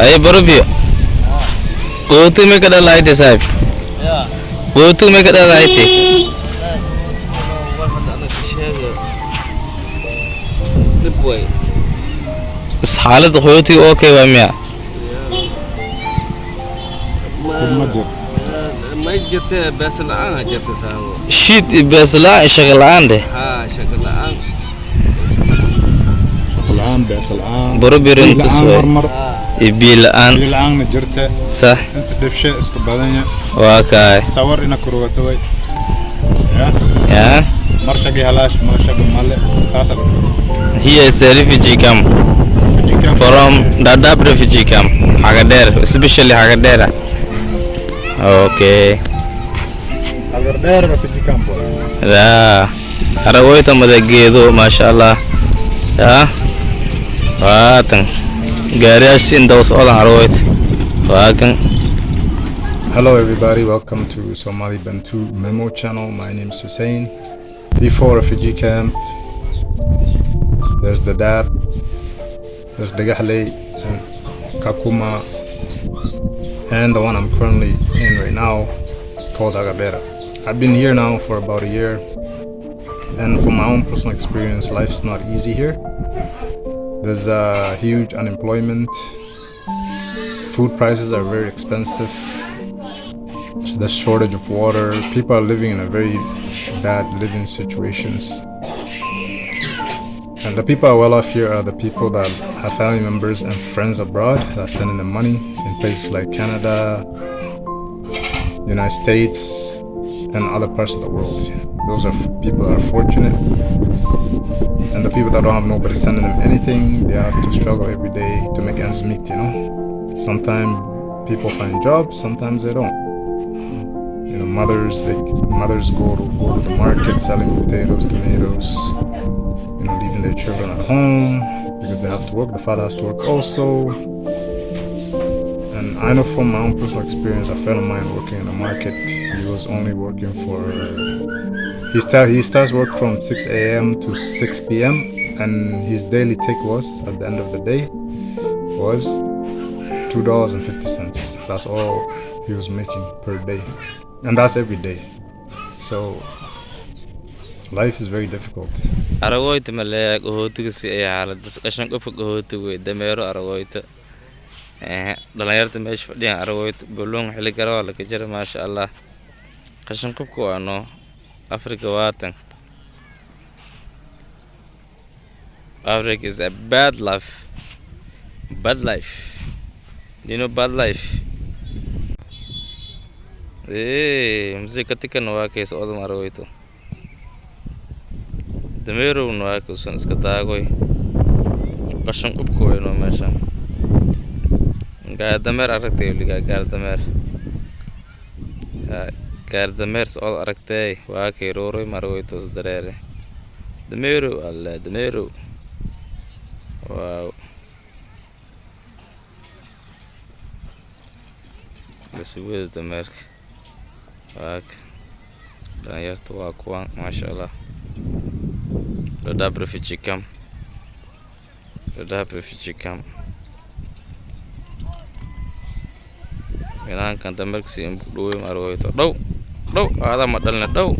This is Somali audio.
ay barbiyo qootu me kada laayte saab ya qootu me kada laayte dibway xaalad qootu okay waa miya ما جرت بس الآن جرت سامو shit ibasla shaqalaan de ها شكل الآن الآن بس الآن barbiyo inta soo مر ibil-aan الآن جرت صح أنت دبشة إسكبادية waa kaay صور إنك كروتوي يا ya مرشقي هلاش مرشقي مالك ساسا here is a refugee camp from Dadaab Refugee Camp Hagader especially Hagader okay Hagader Refugee Camp لا aragoyta madageedo masha Allah ya waatan gaariyaas inta soo aragoyta waakan. Hello everybody, welcome to Somali Bantus Memo channel. My name is Hussein. Before Refugee Camp, there's Dadaab, there's Degahle and Kakuma, and the one I'm currently in right now called Agabera. I've been here now for about a year, and from my own personal experience, life's not easy here. There's a huge unemployment, food prices are very expensive, there's shortage of water, people are living in a very bad living situations. And the people who are well off here are the people that have family members and friends abroad that are sending them money in places like Canada, United States, and other parts of the world. Those are people that are fortunate. And the people that don't have nobody sending them anything, they have to struggle every day to make ends meet, you know. Sometimes people find jobs, sometimes they don't. You know, mothers go to the market selling potatoes, tomatoes, you know, leaving their children at home because they have to work. The father has to work also. And I know from my own personal experience, a friend of mine working in the market, he was only working for, he starts work from 6 a.m. to 6 p.m. and his daily take was, at the end of the day, was $2.50. That's all he was making per day. And that's every day. So life is very difficult. Aragoyta male gohotiga si ay xaalada qashan qofka gohotiga way dameero aragoyta dhalinyarta meesha fadhiyaan aragoyta bulon xilli garaa la ka jira maasha Allah qashan qofka waa no Africa waatan. Africa is a bad life. Do you know bad life? Mzee katika nawake so odom aragoyto dameero nawake son iska daagoy qashan qubko weeno meesha gaar dameer aragtay liga gaar dameer soo aragtay waa kay rooroy maragoyto dareere dameero alla dameero wow basuwada dameerka waak dhalinyarta waa kuwan maasha Allah. Dadaab Refugee Camp. Inaan kan dameerka si in dhawey maragoyto dhow aada ma dhalna dhow